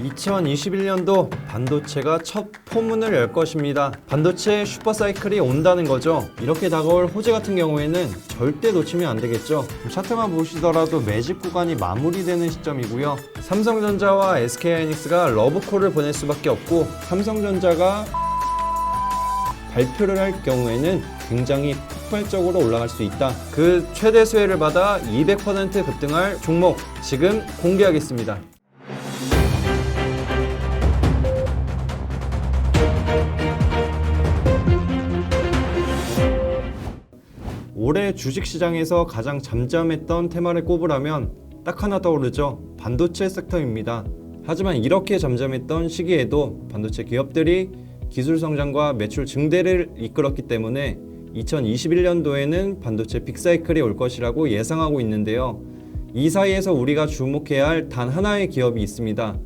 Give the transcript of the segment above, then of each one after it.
2021년도 반도체가 첫 포문을 열 것입니다. 반도체 슈퍼사이클이 온다는 거죠. 이렇게 다가올 호재 같은 경우에는 절대 놓치면 안 되겠죠. 차트만 보시더라도 매집 구간이 마무리되는 시점이고요. 삼성전자와 SK하이닉스가 러브콜을 보낼 수밖에 없고, 삼성전자가 발표를 할 경우에는 굉장히 폭발적으로 올라갈 수 있다. 그 최대 수혜를 받아 200% 급등할 종목 지금 공개하겠습니다. 올해 주식시장에서 가장 잠잠했던 테마를 꼽으라면 딱 하나 떠오르죠. 반도체 섹터입니다. 하지만 이렇게 잠잠했던 시기에도 반도체 기업들이 기술 성장과 매출 증대를 이끌었기 때문에 2021년도에는 반도체 빅사이클이 올 것이라고 예상하고 있는데요. 이 사이에서 우리가 주목해야 할 단 하나의 기업이 있습니다.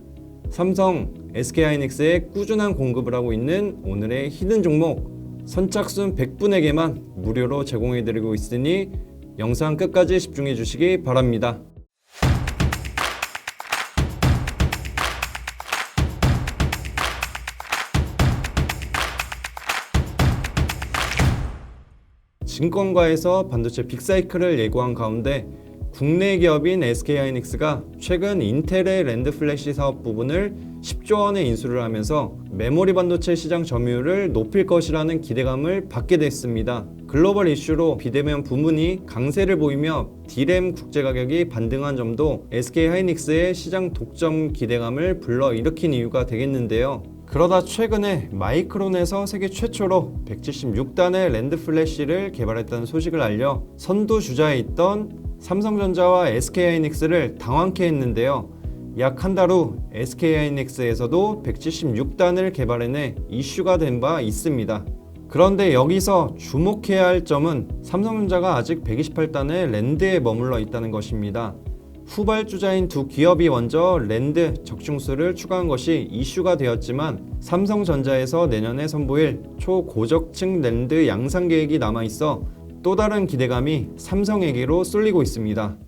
삼성, SK하이닉스에 꾸준한 공급을 하고 있는 오늘의 히든 종목, 선착순 100분에게만 무료로 제공해드리고 있으니 영상 끝까지 집중해 주시기 바랍니다. 증권가에서 반도체 빅사이클을 예고한 가운데 국내 기업인 SK하이닉스가 최근 인텔의 랜드 플래시 사업 부분을 10조 원에 인수를 하면서 메모리 반도체 시장 점유율을 높일 것이라는 기대감을 받게 됐습니다. 글로벌 이슈로 비대면 부문이 강세를 보이며 D램 국제 가격이 반등한 점도 SK하이닉스의 시장 독점 기대감을 불러일으킨 이유가 되겠는데요. 그러다 최근에 마이크론에서 세계 최초로 176단의 랜드 플래시를 개발했다는 소식을 알려 선두주자에 있던 삼성전자와 SK하이닉스를 당황케 했는데요. 약 한 달 후 SK하이닉스에서도 176단을 개발해내 이슈가 된 바 있습니다. 그런데 여기서 주목해야 할 점은 삼성전자가 아직 128단의 랜드에 머물러 있다는 것입니다. 후발주자인 두 기업이 먼저 랜드 적중수를 추가한 것이 이슈가 되었지만 삼성전자에서 내년에 선보일 초고적층 랜드 양산 계획이 남아있어 또 다른 기대감이 삼성에게로 쏠리고 있습니다.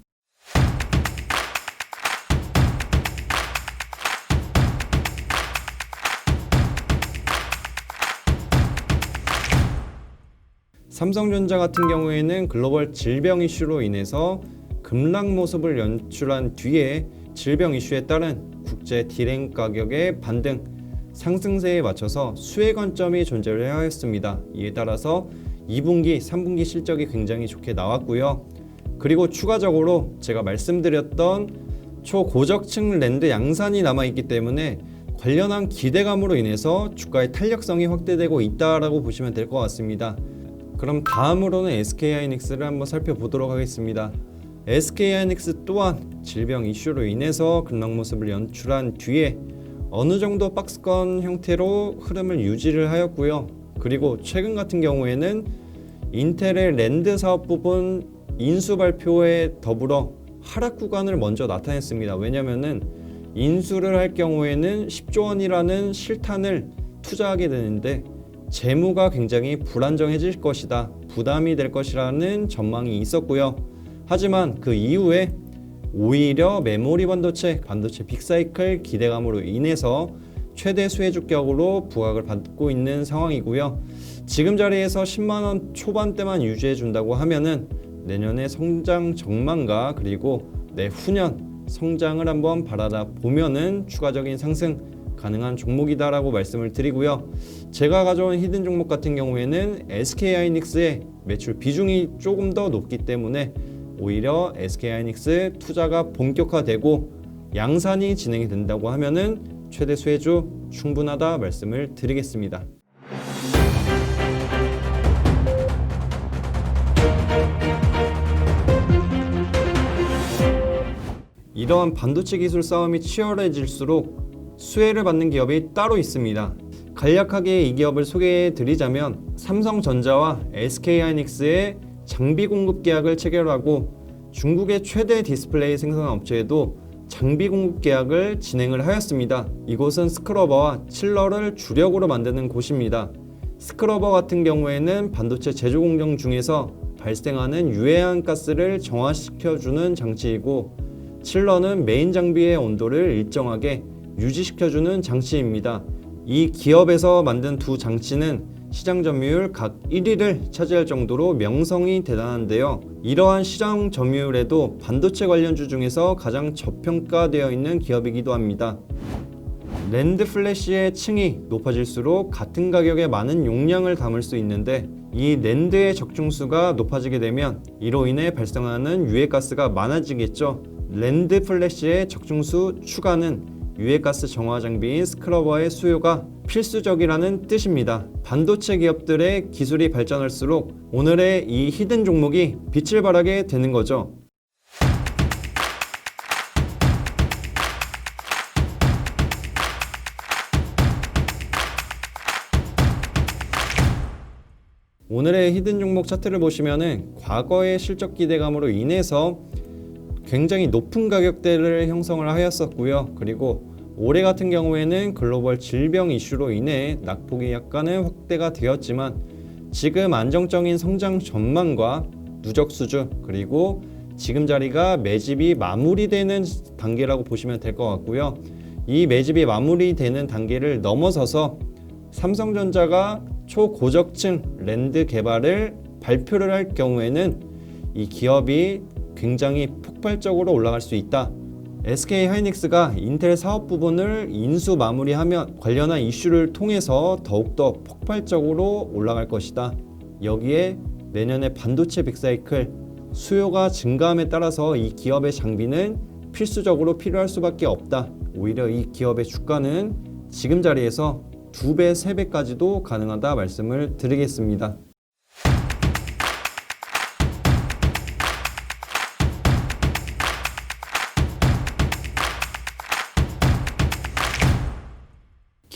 삼성전자 같은 경우에는 글로벌 질병 이슈로 인해서 급락 모습을 연출한 뒤에 질병 이슈에 따른 국제 D램 가격의 반등, 상승세에 맞춰서 수혜 관점이 존재를 하였습니다. 이에 따라서 2분기, 3분기 실적이 굉장히 좋게 나왔고요. 그리고 추가적으로 제가 말씀드렸던 초고적층 랜드 양산이 남아있기 때문에 관련한 기대감으로 인해서 주가의 탄력성이 확대되고 있다라고 보시면 될 것 같습니다. 그럼 다음으로는 SK하이닉스를 한번 살펴보도록 하겠습니다. SK하이닉스 또한 질병 이슈로 인해서 급락 모습을 연출한 뒤에 어느 정도 박스권 형태로 흐름을 유지를 하였고요. 그리고 최근 같은 경우에는 인텔의 랜드 사업 부분 인수 발표에 더불어 하락 구간을 먼저 나타냈습니다. 왜냐면은 인수를 할 경우에는 10조 원이라는 실탄을 투자하게 되는데 재무가 굉장히 불안정해질 것이다, 부담이 될 것이라는 전망이 있었고요. 하지만 그 이후에 오히려 메모리 반도체 빅사이클 기대감으로 인해서 최대 수혜 주격으로 부각을 받고 있는 상황이고요. 지금 자리에서 10만원 초반대만 유지해 준다고 하면은 내년의 성장 전망과 그리고 내후년 성장을 한번 바라다 보면은 추가적인 상승 가능한 종목이다라고 말씀을 드리고요. 제가 가져온 히든 종목 같은 경우에는 SK하이닉스의 매출 비중이 조금 더 높기 때문에 오히려 SK하이닉스 투자가 본격화되고 양산이 진행이 된다고 하면은 최대 수혜주 충분하다 말씀을 드리겠습니다. 이러한 반도체 기술 싸움이 치열해질수록 수혜를 받는 기업이 따로 있습니다. 간략하게 이 기업을 소개해 드리자면 삼성전자와 SK하이닉스의 장비 공급 계약을 체결하고 중국의 최대 디스플레이 생산 업체에도 장비 공급 계약을 진행을 하였습니다. 이곳은 스크러버와 칠러를 주력으로 만드는 곳입니다. 스크러버 같은 경우에는 반도체 제조 공정 중에서 발생하는 유해한 가스를 정화시켜주는 장치이고, 칠러는 메인 장비의 온도를 일정하게 유지시켜주는 장치입니다. 이 기업에서 만든 두 장치는 시장 점유율 각 1위를 차지할 정도로 명성이 대단한데요. 이러한 시장 점유율에도 반도체 관련주 중에서 가장 저평가되어 있는 기업이기도 합니다. 랜드 플래시의 층이 높아질수록 같은 가격에 많은 용량을 담을 수 있는데 이 랜드의 적중수가 높아지게 되면 이로 인해 발생하는 유해가스가 많아지겠죠. 랜드 플래시의 적중수 추가는 유해가스 정화 장비인 스크러버의 수요가 필수적이라는 뜻입니다. 반도체 기업들의 기술이 발전할수록 오늘의 이 히든 종목이 빛을 발하게 되는 거죠. 오늘의 히든 종목 차트를 보시면은 과거의 실적 기대감으로 인해서 굉장히 높은 가격대를 형성을 하였었고요. 그리고 올해 같은 경우에는 글로벌 질병 이슈로 인해 낙폭이 약간은 확대가 되었지만 지금 안정적인 성장 전망과 누적 수준 그리고 지금 자리가 매집이 마무리되는 단계라고 보시면 될 것 같고요. 이 매집이 마무리되는 단계를 넘어서서 삼성전자가 초고적층 랜드 개발을 발표를 할 경우에는 이 기업이 굉장히 폭발적으로 올라갈 수 있다. SK 하이닉스가 인텔 사업 부분을 인수 마무리하면 관련한 이슈를 통해서 더욱더 폭발적으로 올라갈 것이다. 여기에 내년에 반도체 빅사이클 수요가 증가함에 따라서 이 기업의 장비는 필수적으로 필요할 수밖에 없다. 오히려 이 기업의 주가는 지금 자리에서 2배, 3배까지도 가능하다 말씀을 드리겠습니다.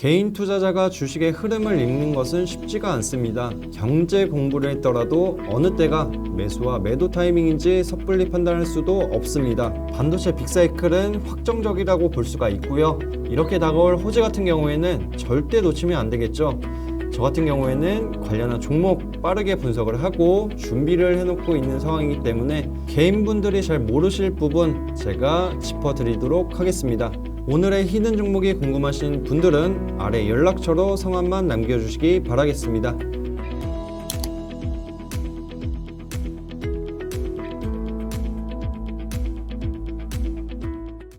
개인 투자자가 주식의 흐름을 읽는 것은 쉽지가 않습니다. 경제 공부를 했더라도 어느 때가 매수와 매도 타이밍인지 섣불리 판단할 수도 없습니다. 반도체 빅사이클은 확정적이라고 볼 수가 있고요. 이렇게 다가올 호재 같은 경우에는 절대 놓치면 안 되겠죠. 저 같은 경우에는 관련한 종목 빠르게 분석을 하고 준비를 해놓고 있는 상황이기 때문에 개인분들이 잘 모르실 부분 제가 짚어드리도록 하겠습니다. 오늘의 히든 종목이 궁금하신 분들은 아래 연락처로 성함만 남겨주시기 바라겠습니다.